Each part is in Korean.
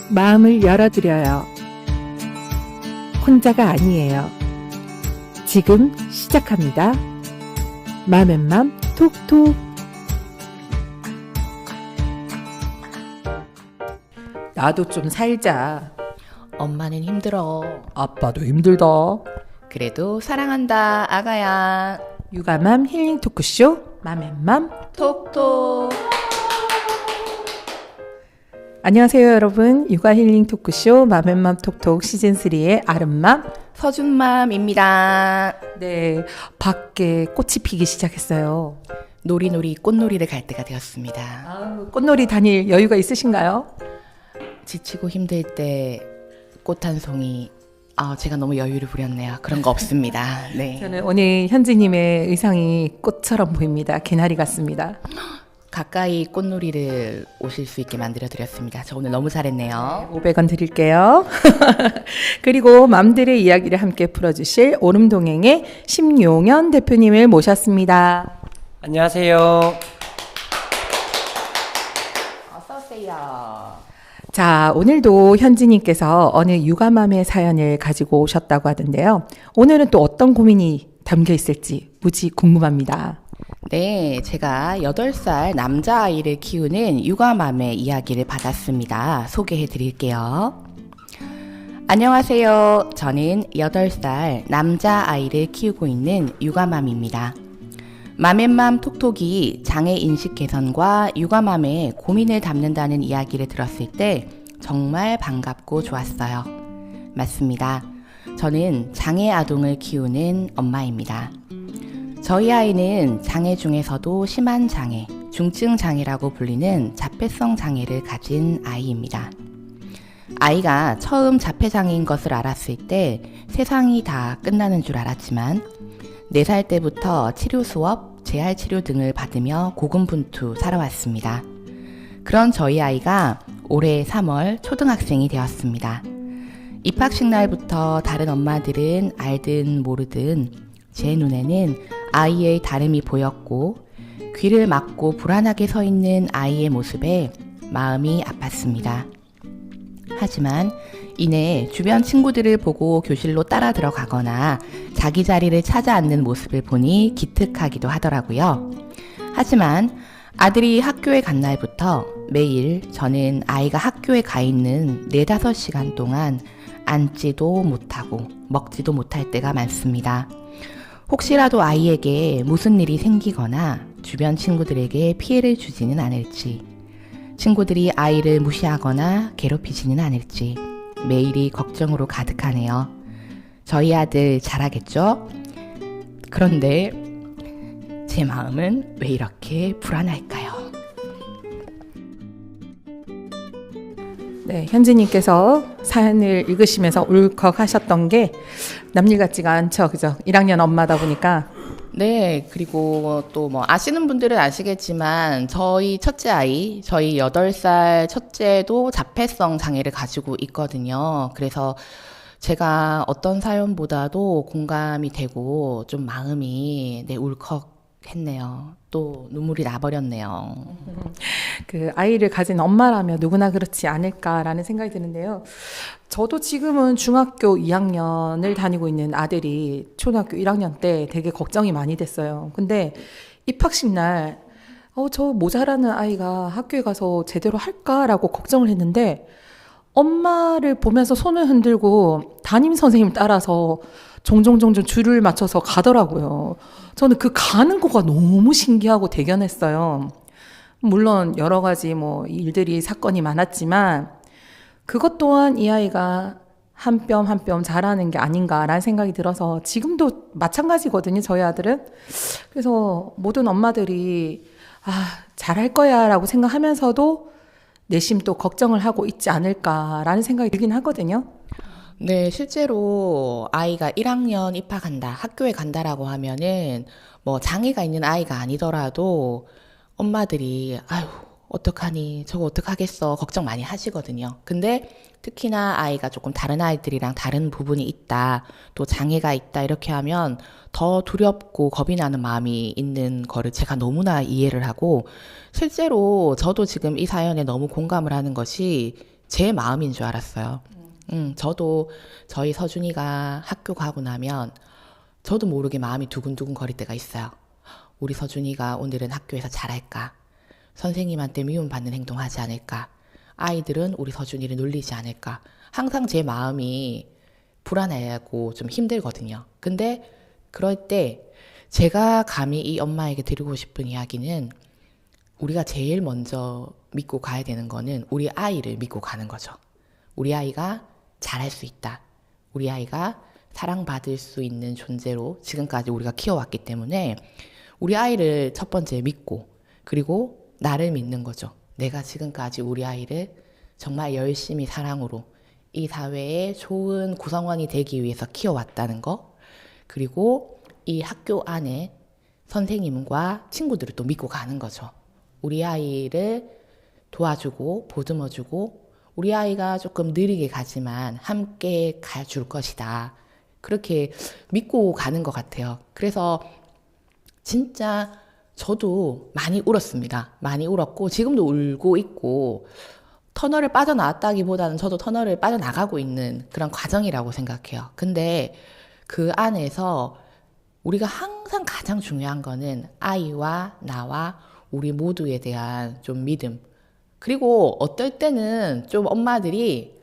마음을 열어드려요. 혼자가 아니에요. 지금 시작합니다. 맘앤맘 톡톡. 나도 좀 살자. 엄마는 힘들어. 아빠도 힘들다. 그래도 사랑한다, 아가야. 육아맘 힐링 토크쇼 맘앤맘. 톡톡. 안녕하세요 여러분. 육아 힐링 토크쇼 맘앤맘 톡톡 시즌3의 아름맘 서준맘입니다. 네, 밖에 꽃이 피기 시작했어요. 놀이놀이 꽃놀이를 갈 때가 되었습니다. 꽃놀이 다닐 여유가 있으신가요? 지치고 힘들 때 꽃 한 송이. 제가 너무 여유를 부렸네요. 그런 거 없습니다. 네. 저는 오늘 현지님의 의상이 꽃처럼 보입니다. 개나리 같습니다. 가까이 꽃놀이를 오실 수 있게 만들어드렸습니다. 저 오늘 너무 잘했네요. 500원 드릴게요. 그리고 맘들의 이야기를 함께 풀어주실 오름동행의 심용현 대표님을 모셨습니다. 안녕하세요. 어서오세요. 자, 오늘도 현지님께서 어느 육아맘의 사연을 가지고 오셨다고 하던데요. 오늘은 또 어떤 고민이 담겨 있을지 무지 궁금합니다. 네, 제가 8살 남자아이를 키우는 육아맘의 이야기를 받았습니다. 소개해 드릴게요. 안녕하세요. 저는 8살 남자아이를 키우고 있는 육아맘입니다. 맘앤맘 톡톡이 장애 인식 개선과 육아맘의 고민을 담는다는 이야기를 들었을 때 정말 반갑고 좋았어요. 맞습니다. 저는 장애 아동을 키우는 엄마입니다. 저희 아이는 장애 중에서도 심한 장애, 중증 장애라고 불리는 자폐성 장애를 가진 아이입니다. 아이가 처음 자폐장애인 것을 알았을 때 세상이 다 끝나는 줄 알았지만 4살 때부터 치료 수업, 재활 치료 등을 받으며 고군분투 살아왔습니다. 그런 저희 아이가 올해 3월 초등학생이 되었습니다. 입학식 날부터 다른 엄마들은 알든 모르든 제 눈에는 아이의 다름이 보였고 귀를 막고 불안하게 서 있는 아이의 모습에 마음이 아팠습니다. 하지만 이내 주변 친구들을 보고 교실로 따라 들어가거나 자기 자리를 찾아 앉는 모습을 보니 기특하기도 하더라고요. 하지만 아들이 학교에 간 날부터 매일 저는 아이가 학교에 가 있는 4-5시간 동안 앉지도 못하고 먹지도 못할 때가 많습니다. 혹시라도 아이에게 무슨 일이 생기거나 주변 친구들에게 피해를 주지는 않을지, 친구들이 아이를 무시하거나 괴롭히지는 않을지 매일이 걱정으로 가득하네요. 저희 아들 잘하겠죠? 그런데 제 마음은 왜 이렇게 불안할까요? 네, 현지님께서 사연을 읽으시면서 울컥하셨던 게 남일 같지가 않죠, 그죠? 1학년 엄마다 보니까. 네, 그리고 또 뭐 아시는 분들은 아시겠지만 저희 첫째 아이, 저희 8살 첫째도 자폐성 장애를 가지고 있거든요. 그래서 제가 어떤 사연보다도 공감이 되고 좀 마음이 울컥했네요. 또 눈물이 나버렸네요. 그 아이를 가진 엄마라면 누구나 그렇지 않을까라는 생각이 드는데요. 저도 지금은 중학교 2학년을 다니고 있는 아들이 초등학교 1학년 때 되게 걱정이 많이 됐어요. 근데 입학식 날 저 모자라는 아이가 학교에 가서 제대로 할까라고 걱정을 했는데 엄마를 보면서 손을 흔들고 담임 선생님 따라서 종종 줄을 맞춰서 가더라고요. 저는 그 가는 거가 너무 신기하고 대견했어요. 물론 여러 가지 일들이 사건이 많았지만 그것 또한 이 아이가 한 뼘 한 뼘 자라는 게 아닌가라는 생각이 들어서 지금도 마찬가지거든요, 저희 아들은. 그래서 모든 엄마들이 잘할 거야 라고 생각하면서도 내심 또 걱정을 하고 있지 않을까라는 생각이 들긴 하거든요. 네, 실제로 아이가 1학년 입학한다, 학교에 간다라고 하면은 장애가 있는 아이가 아니더라도 엄마들이 어떡하니, 저거 어떡하겠어 걱정 많이 하시거든요. 근데 특히나 아이가 조금 다른 아이들이랑 다른 부분이 있다, 또 장애가 있다 이렇게 하면 더 두렵고 겁이 나는 마음이 있는 거를 제가 너무나 이해를 하고, 실제로 저도 지금 이 사연에 너무 공감을 하는 것이 제 마음인 줄 알았어요. 저도 저희 서준이가 학교 가고 나면 저도 모르게 마음이 두근두근 거릴 때가 있어요. 우리 서준이가 오늘은 학교에서 잘할까? 선생님한테 미움받는 행동하지 않을까? 아이들은 우리 서준이를 놀리지 않을까? 항상 제 마음이 불안하고 좀 힘들거든요. 근데 그럴 때 제가 감히 이 엄마에게 드리고 싶은 이야기는 우리가 제일 먼저 믿고 가야 되는 거는 우리 아이를 믿고 가는 거죠. 우리 아이가 잘할 수 있다. 우리 아이가 사랑받을 수 있는 존재로 지금까지 우리가 키워왔기 때문에 우리 아이를 첫 번째 믿고 그리고 나를 믿는 거죠. 내가 지금까지 우리 아이를 정말 열심히 사랑으로 이 사회의 좋은 구성원이 되기 위해서 키워왔다는 거, 그리고 이 학교 안에 선생님과 친구들을 또 믿고 가는 거죠. 우리 아이를 도와주고 보듬어주고 우리 아이가 조금 느리게 가지만 함께 가줄 것이다. 그렇게 믿고 가는 것 같아요. 그래서 진짜 저도 많이 울었습니다. 많이 울었고 지금도 울고 있고 터널을 빠져나왔다기보다는 저도 터널을 빠져나가고 있는 그런 과정이라고 생각해요. 근데 그 안에서 우리가 항상 가장 중요한 거는 아이와 나와 우리 모두에 대한 좀 믿음. 그리고 어떨 때는 좀 엄마들이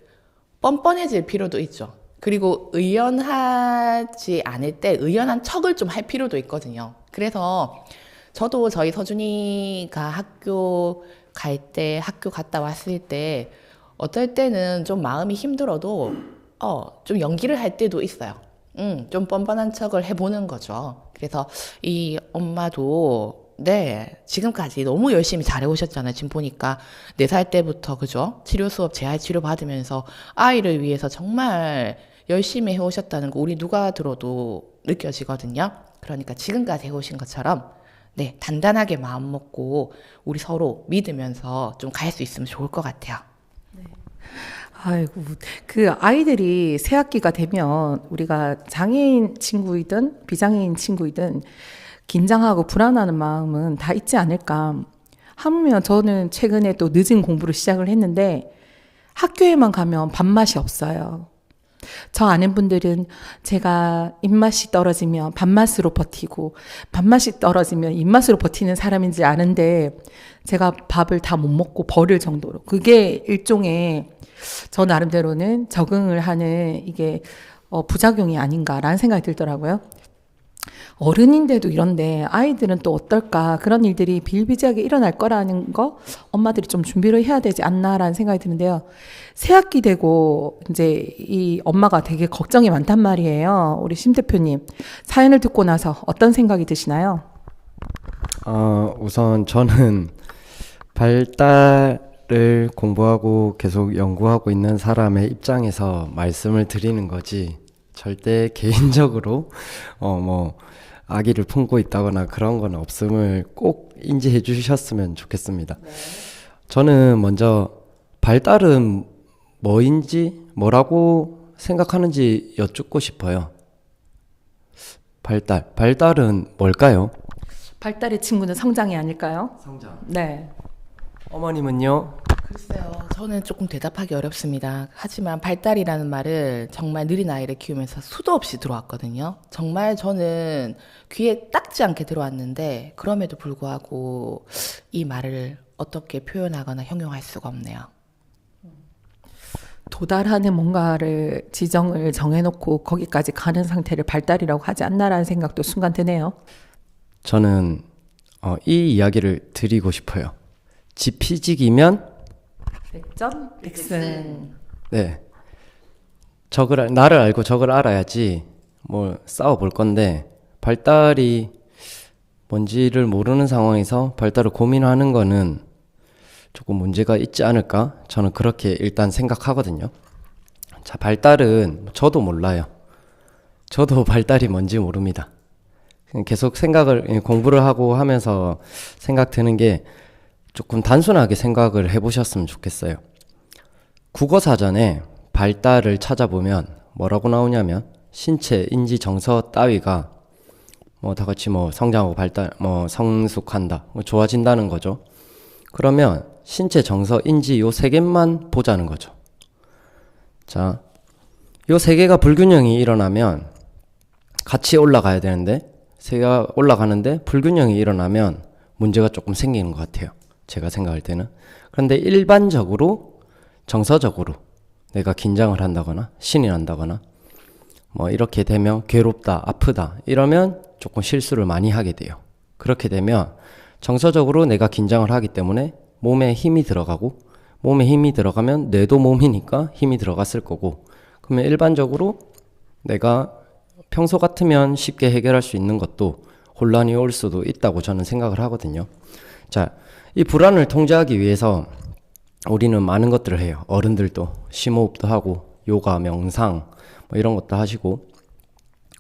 뻔뻔해질 필요도 있죠. 그리고 의연하지 않을 때 의연한 척을 좀 할 필요도 있거든요. 그래서 저도 저희 서준이가 학교 갈 때, 학교 갔다 왔을 때 어떨 때는 좀 마음이 힘들어도 좀 연기를 할 때도 있어요. 좀 뻔뻔한 척을 해보는 거죠. 그래서 이 엄마도 네, 지금까지 너무 열심히 잘해오셨잖아요. 지금 보니까 4살 때부터 그죠? 치료 수업, 재활 치료 받으면서 아이를 위해서 정말 열심히 해오셨다는 거 우리 누가 들어도 느껴지거든요. 그러니까 지금까지 해오신 것처럼 네, 단단하게 마음 먹고 우리 서로 믿으면서 좀 갈 수 있으면 좋을 것 같아요. 아이고, 그 아이들이 새 학기가 되면 우리가 장애인 친구이든 비장애인 친구이든 긴장하고 불안하는 마음은 다 있지 않을까. 하물며 저는 최근에 또 늦은 공부를 시작을 했는데 학교에만 가면 밥맛이 없어요. 저 아는 분들은 제가 입맛이 떨어지면 밥맛으로 버티고 밥맛이 떨어지면 입맛으로 버티는 사람인지 아는데 제가 밥을 다 못 먹고 버릴 정도로 그게 일종의 저 나름대로는 적응을 하는 이게 부작용이 아닌가라는 생각이 들더라고요. 어른인데도 이런데 아이들은 또 어떨까 그런 일들이 비일비재하게 일어날 거라는 거 엄마들이 좀 준비를 해야 되지 않나라는 생각이 드는데요. 새학기 되고 이제 이 엄마가 되게 걱정이 많단 말이에요. 우리 심 대표님 사연을 듣고 나서 어떤 생각이 드시나요? 우선 저는 발달을 공부하고 계속 연구하고 있는 사람의 입장에서 말씀을 드리는 거지 절대 개인적으로 아기를 품고 있다거나 그런 건 없음을 꼭 인지해 주셨으면 좋겠습니다. 네. 저는 먼저 발달은 뭐라고 생각하는지 여쭙고 싶어요. 발달은 뭘까요? 발달의 친구는 성장이 아닐까요? 성장. 네. 어머님은요? 글쎄요, 저는 조금 대답하기 어렵습니다. 하지만 발달이라는 말을 정말 느린 아이를 키우면서 수도 없이 들어왔거든요. 정말 저는 귀에 딱지 않게 들어왔는데 그럼에도 불구하고 이 말을 어떻게 표현하거나 형용할 수가 없네요. 도달하는 뭔가를 지정을 정해놓고 거기까지 가는 상태를 발달이라고 하지 않나라는 생각도 순간 드네요. 저는 이 이야기를 드리고 싶어요. 지피지기면 100점 백승. 네. 나를 알고 적을 알아야지 싸워 볼 건데 발달이 뭔지를 모르는 상황에서 발달을 고민하는 거는 조금 문제가 있지 않을까? 저는 그렇게 일단 생각하거든요. 자, 발달은 저도 몰라요. 저도 발달이 뭔지 모릅니다. 계속 공부를 하고 하면서 생각 드는 게 조금 단순하게 생각을 해보셨으면 좋겠어요. 국어사전에 발달을 찾아보면 뭐라고 나오냐면 신체, 인지, 정서 따위가 다 같이 성장하고 발달, 성숙한다, 좋아진다는 거죠. 그러면 신체, 정서, 인지 요 3개만 보자는 거죠. 자, 요 세 개가 불균형이 일어나면 같이 올라가야 되는데 세 개가 올라가는데 불균형이 일어나면 문제가 조금 생기는 것 같아요. 제가 생각할 때는. 그런데 일반적으로 정서적으로 내가 긴장을 한다거나 신이 난다거나 뭐 이렇게 되면 괴롭다, 아프다 이러면 조금 실수를 많이 하게 돼요. 그렇게 되면 정서적으로 내가 긴장을 하기 때문에 몸에 힘이 들어가고 몸에 힘이 들어가면 뇌도 몸이니까 힘이 들어갔을 거고 그러면 일반적으로 내가 평소 같으면 쉽게 해결할 수 있는 것도 혼란이 올 수도 있다고 저는 생각을 하거든요. 자, 이 불안을 통제하기 위해서 우리는 많은 것들을 해요. 어른들도 심호흡도 하고 요가, 명상 뭐 이런 것도 하시고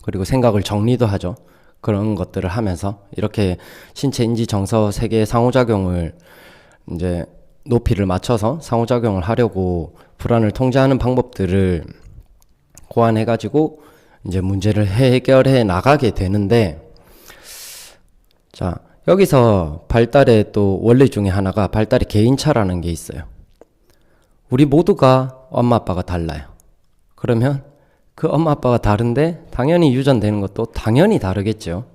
그리고 생각을 정리도 하죠. 그런 것들을 하면서 이렇게 신체, 인지, 정서 세 개의 상호작용을 이제 높이를 맞춰서 상호작용을 하려고 불안을 통제하는 방법들을 고안해가지고 이제 문제를 해결해 나가게 되는데, 자, 여기서 발달의 또 원리 중에 하나가 발달의 개인차라는 게 있어요. 우리 모두가 엄마 아빠가 달라요. 그러면 그 엄마 아빠가 다른데 당연히 유전되는 것도 당연히 다르겠죠.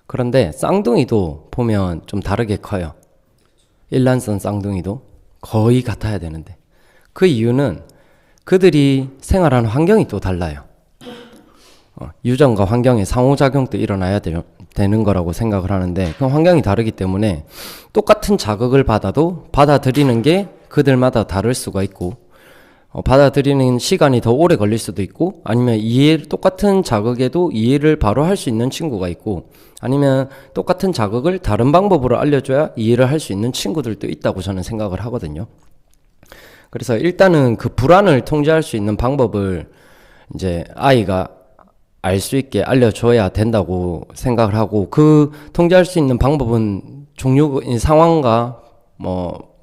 그런데 쌍둥이도 보면 좀 다르게 커요. 일란성 쌍둥이도 거의 같아야 되는데 그 이유는 그들이 생활하는 환경이 또 달라요. 유전과 환경의 상호작용도 일어나야 되는 거라고 생각을 하는데 그 환경이 다르기 때문에 똑같은 자극을 받아도 받아들이는 게 그들마다 다를 수가 있고 받아들이는 시간이 더 오래 걸릴 수도 있고 아니면 똑같은 자극에도 이해를 바로 할 수 있는 친구가 있고 아니면 똑같은 자극을 다른 방법으로 알려줘야 이해를 할 수 있는 친구들도 있다고 저는 생각을 하거든요. 그래서 일단은 그 불안을 통제할 수 있는 방법을 이제 아이가 알 수 있게 알려줘야 된다고 생각을 하고 그 통제할 수 있는 방법은 상황과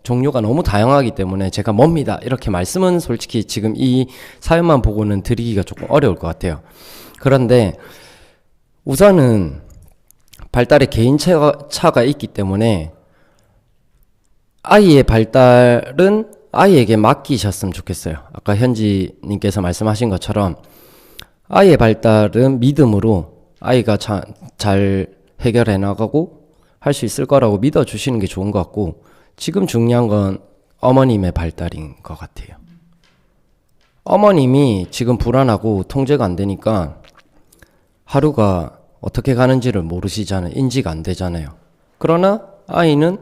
종류가 너무 다양하기 때문에 제가 뭡니다 이렇게 말씀은 솔직히 지금 이 사연만 보고는 드리기가 조금 어려울 것 같아요. 그런데 우선은 발달의 개인차가 있기 때문에 아이의 발달은 아이에게 맡기셨으면 좋겠어요. 아까 현지님께서 말씀하신 것처럼 아이의 발달은 믿음으로 아이가 잘 해결해 나가고 할 수 있을 거라고 믿어주시는 게 좋은 것 같고 지금 중요한 건 어머님의 발달인 것 같아요. 어머님이 지금 불안하고 통제가 안 되니까 하루가 어떻게 가는지를 모르시잖아요. 인지가 안 되잖아요. 그러나 아이는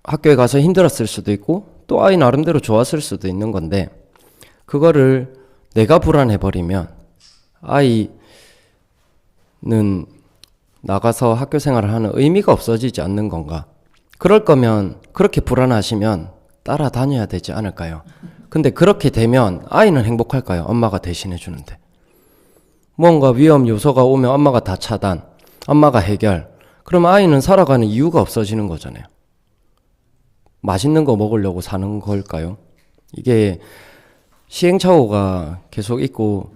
학교에 가서 힘들었을 수도 있고 또 아이 나름대로 좋았을 수도 있는 건데 그거를 내가 불안해버리면 아이는 나가서 학교 생활을 하는 의미가 없어지지 않는 건가? 그럴 거면 그렇게 불안하시면 따라다녀야 되지 않을까요? 근데 그렇게 되면 아이는 행복할까요? 엄마가 대신해 주는데. 뭔가 위험 요소가 오면 엄마가 다 차단, 엄마가 해결. 그러면 아이는 살아가는 이유가 없어지는 거잖아요. 맛있는 거 먹으려고 사는 걸까요? 이게 시행착오가 계속 있고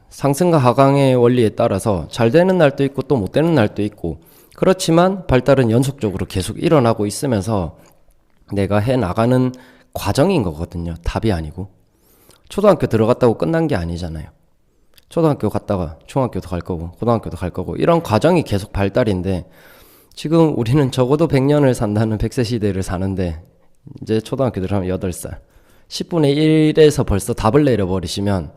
상승과 하강의 원리에 따라서 잘 되는 날도 있고 또 못 되는 날도 있고 그렇지만 발달은 연속적으로 계속 일어나고 있으면서 내가 해나가는 과정인 거거든요. 답이 아니고. 초등학교 들어갔다고 끝난 게 아니잖아요. 초등학교 갔다가 중학교도 갈 거고 고등학교도 갈 거고 이런 과정이 계속 발달인데 지금 우리는 적어도 100년을 산다는 100세 시대를 사는데 이제 초등학교 들어가면 8살 10분의 1에서 벌써 답을 내려버리시면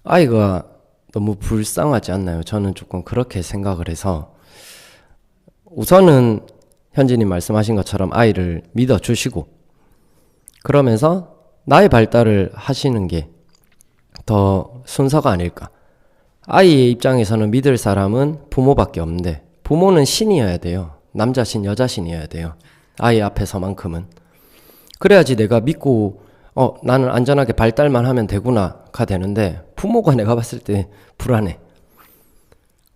아이가 너무 불쌍하지 않나요? 저는 조금 그렇게 생각을 해서 우선은 현진님 말씀하신 것처럼 아이를 믿어주시고 그러면서 나의 발달을 하시는 게 더 순서가 아닐까. 아이의 입장에서는 믿을 사람은 부모밖에 없는데 부모는 신이어야 돼요. 남자신 여자신이어야 돼요. 아이 앞에서만큼은. 그래야지 내가 믿고 나는 안전하게 발달만 하면 되구나가 되는데 부모가 내가 봤을 때 불안해.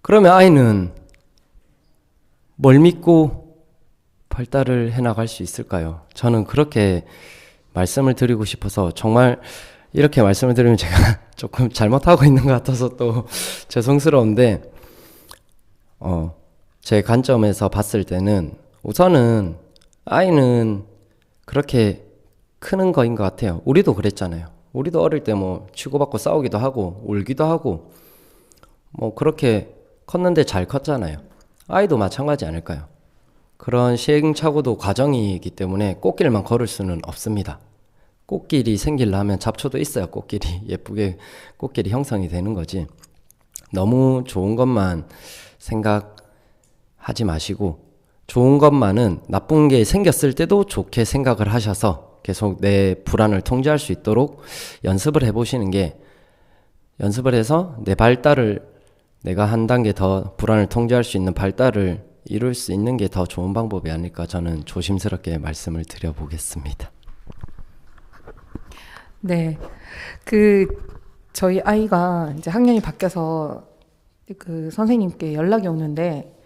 그러면 아이는 뭘 믿고 발달을 해나갈 수 있을까요? 저는 그렇게 말씀을 드리고 싶어서 정말 이렇게 말씀을 드리면 제가 조금 잘못하고 있는 것 같아서 또 죄송스러운데 제 관점에서 봤을 때는 우선은 아이는 그렇게 크는 거인 것 같아요. 우리도 그랬잖아요. 우리도 어릴 때 뭐 치고받고 싸우기도 하고 울기도 하고 뭐 그렇게 컸는데 잘 컸잖아요. 아이도 마찬가지 아닐까요? 그런 시행착오도 과정이기 때문에 꽃길만 걸을 수는 없습니다. 꽃길이 생기려면 잡초도 있어야 꽃길이 예쁘게 꽃길이 형성이 되는 거지. 너무 좋은 것만 생각하지 마시고 좋은 것만은 나쁜 게 생겼을 때도 좋게 생각을 하셔서 계속 내 불안을 통제할 수 있도록 연습을 해보시는 게 연습을 해서 내 발달을 내가 한 단계 더 불안을 통제할 수 있는 발달을 이룰 수 있는 게 더 좋은 방법이 아닐까 저는 조심스럽게 말씀을 드려보겠습니다. 네. 저희 아이가 이제 학년이 바뀌어서 선생님께 연락이 오는데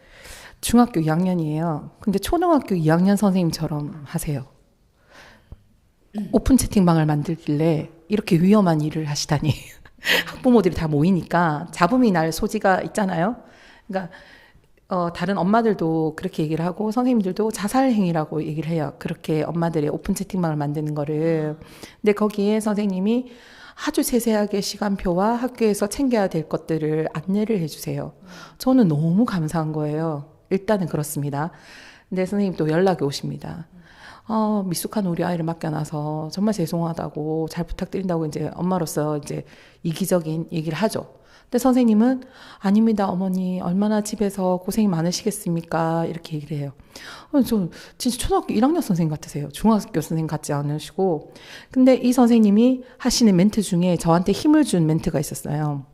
중학교 2학년이에요. 근데 초등학교 2학년 선생님처럼 하세요. 오픈 채팅방을 만들길래 이렇게 위험한 일을 하시다니. 학부모들이 다 모이니까 잡음이 날 소지가 있잖아요. 그러니까 다른 엄마들도 그렇게 얘기를 하고 선생님들도 자살 행위라고 얘기를 해요. 그렇게 엄마들의 오픈 채팅방을 만드는 거를. 근데 거기에 선생님이 아주 세세하게 시간표와 학교에서 챙겨야 될 것들을 안내를 해주세요. 저는 너무 감사한 거예요. 일단은 그렇습니다. 근데 선생님 또 연락이 오십니다. 미숙한 우리 아이를 맡겨놔서 정말 죄송하다고 잘 부탁드린다고 이제 엄마로서 이제 이기적인 얘기를 하죠. 근데 선생님은 아닙니다, 어머니. 얼마나 집에서 고생이 많으시겠습니까? 이렇게 얘기를 해요. 저 진짜 초등학교 1학년 선생님 같으세요. 중학교 선생님 같지 않으시고. 근데 이 선생님이 하시는 멘트 중에 저한테 힘을 준 멘트가 있었어요.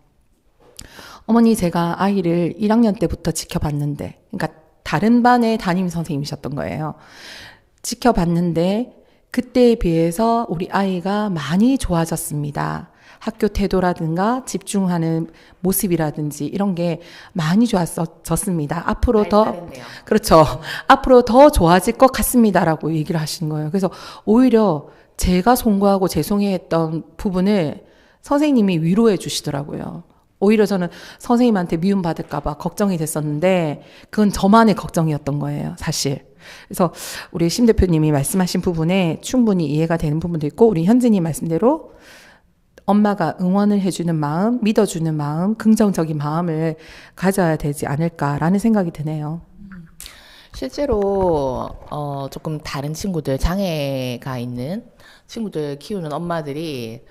어머니, 제가 아이를 1학년 때부터 지켜봤는데, 그러니까 다른 반의 담임 선생님이셨던 거예요. 지켜봤는데 그때에 비해서 우리 아이가 많이 좋아졌습니다. 학교 태도라든가 집중하는 모습이라든지 이런 게 많이 좋아졌습니다. 앞으로 더 그렇죠. 앞으로 더 좋아질 것 같습니다라고 얘기를 하신 거예요. 그래서 오히려 제가 송구하고 죄송해했던 부분을 선생님이 위로해 주시더라고요. 오히려 저는 선생님한테 미움받을까 봐 걱정이 됐었는데 그건 저만의 걱정이었던 거예요, 사실. 그래서 우리 심 대표님이 말씀하신 부분에 충분히 이해가 되는 부분도 있고 우리 현진이 말씀대로 엄마가 응원을 해주는 마음, 믿어주는 마음, 긍정적인 마음을 가져야 되지 않을까라는 생각이 드네요. 실제로 조금 다른 친구들, 장애가 있는 친구들 키우는 엄마들이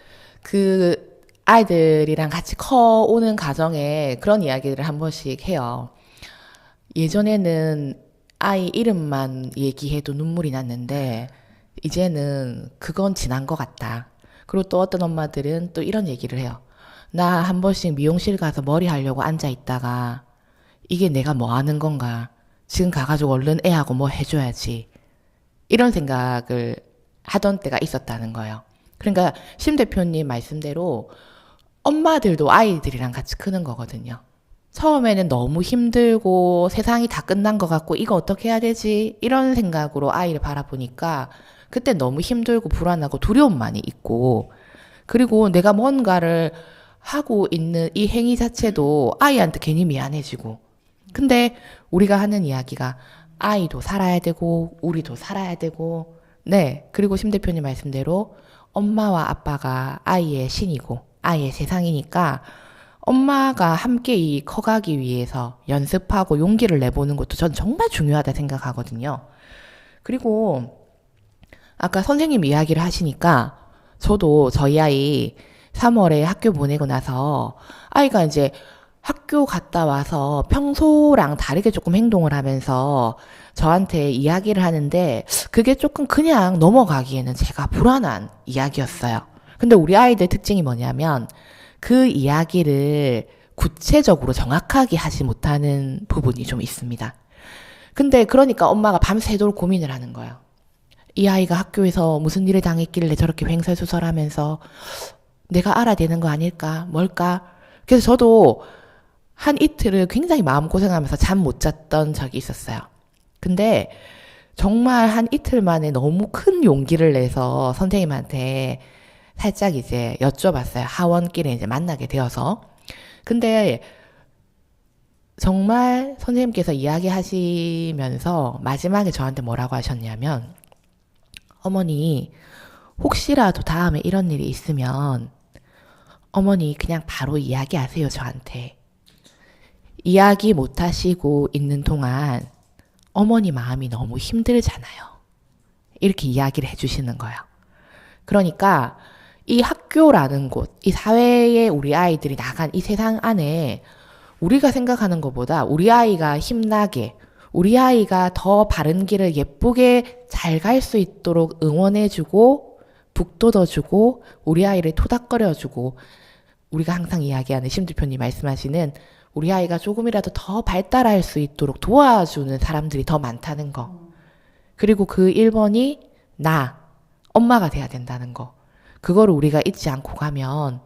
그 아이들이랑 같이 커오는 과정에 그런 이야기를 한 번씩 해요. 예전에는 아이 이름만 얘기해도 눈물이 났는데 이제는 그건 지난 것 같다. 그리고 또 어떤 엄마들은 또 이런 얘기를 해요. 나 한 번씩 미용실 가서 머리 하려고 앉아 있다가 이게 내가 뭐 하는 건가? 지금 가가지고 얼른 애하고 뭐 해줘야지. 이런 생각을 하던 때가 있었다는 거예요. 그러니까 심 대표님 말씀대로 엄마들도 아이들이랑 같이 크는 거거든요. 처음에는 너무 힘들고 세상이 다 끝난 것 같고 이거 어떻게 해야 되지? 이런 생각으로 아이를 바라보니까 그때 너무 힘들고 불안하고 두려움만이 있고 그리고 내가 뭔가를 하고 있는 이 행위 자체도 아이한테 괜히 미안해지고 근데 우리가 하는 이야기가 아이도 살아야 되고 우리도 살아야 되고 네 그리고 심 대표님 말씀대로 엄마와 아빠가 아이의 신이고 아이의 세상이니까 엄마가 함께 이 커가기 위해서 연습하고 용기를 내보는 것도 전 정말 중요하다 생각하거든요. 그리고 아까 선생님 이야기를 하시니까 저도 저희 아이 3월에 학교 보내고 나서 아이가 이제 학교 갔다 와서 평소랑 다르게 조금 행동을 하면서 저한테 이야기를 하는데 그게 조금 그냥 넘어가기에는 제가 불안한 이야기였어요. 근데 우리 아이들 특징이 뭐냐면 그 이야기를 구체적으로 정확하게 하지 못하는 부분이 좀 있습니다. 근데 그러니까 엄마가 밤새도록 고민을 하는 거예요. 이 아이가 학교에서 무슨 일을 당했길래 저렇게 횡설수설하면서 내가 알아야 되는 거 아닐까? 뭘까? 그래서 저도 한 이틀을 굉장히 마음고생하면서 잠 못 잤던 적이 있었어요. 근데 정말 한 이틀 만에 너무 큰 용기를 내서 선생님한테 살짝 이제 여쭤봤어요. 하원길에 이제 만나게 되어서. 근데 정말 선생님께서 이야기하시면서 마지막에 저한테 뭐라고 하셨냐면 어머니, 혹시라도 다음에 이런 일이 있으면 어머니 그냥 바로 이야기하세요, 저한테. 이야기 못 하시고 있는 동안 어머니 마음이 너무 힘들잖아요. 이렇게 이야기를 해주시는 거예요. 그러니까 이 학교라는 곳, 이 사회에 우리 아이들이 나간 이 세상 안에 우리가 생각하는 것보다 우리 아이가 힘나게, 우리 아이가 더 바른 길을 예쁘게 잘 갈 수 있도록 응원해주고 북돋워주고 우리 아이를 토닥거려주고, 우리가 항상 이야기하는 심대표님 말씀하시는 우리 아이가 조금이라도 더 발달할 수 있도록 도와주는 사람들이 더 많다는 거. 그리고 그 1번이 나, 엄마가 돼야 된다는 거. 그거를 우리가 잊지 않고 가면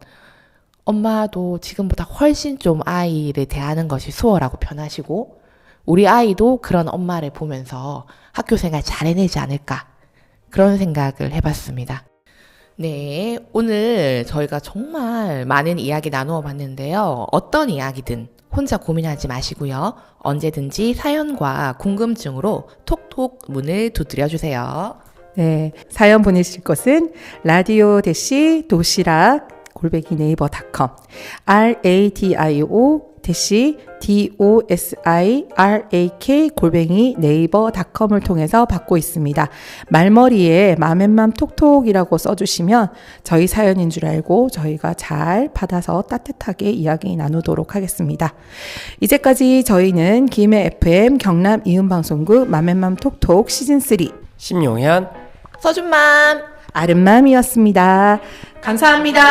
엄마도 지금보다 훨씬 좀 아이를 대하는 것이 수월하고 편하시고 우리 아이도 그런 엄마를 보면서 학교 생활 잘 해내지 않을까, 그런 생각을 해봤습니다. 네, 오늘 저희가 정말 많은 이야기 나누어 봤는데요. 어떤 이야기든 혼자 고민하지 마시고요. 언제든지 사연과 궁금증으로 톡톡 문을 두드려 주세요. 네, 사연 보내실 것은 라디오 대시 도시락 @ 네이버닷컴 radio DOSIRAK 네이버닷컴을 통해서 받고 있습니다. 말머리에 맘앤맘 톡톡이라고 써주시면 저희 사연인 줄 알고 저희가 잘 받아서 따뜻하게 이야기 나누도록 하겠습니다. 이제까지 저희는 김해 FM 경남 이음방송국 맘앤맘 톡톡 시즌3 심용현 서준맘 아름맘이었습니다. 감사합니다.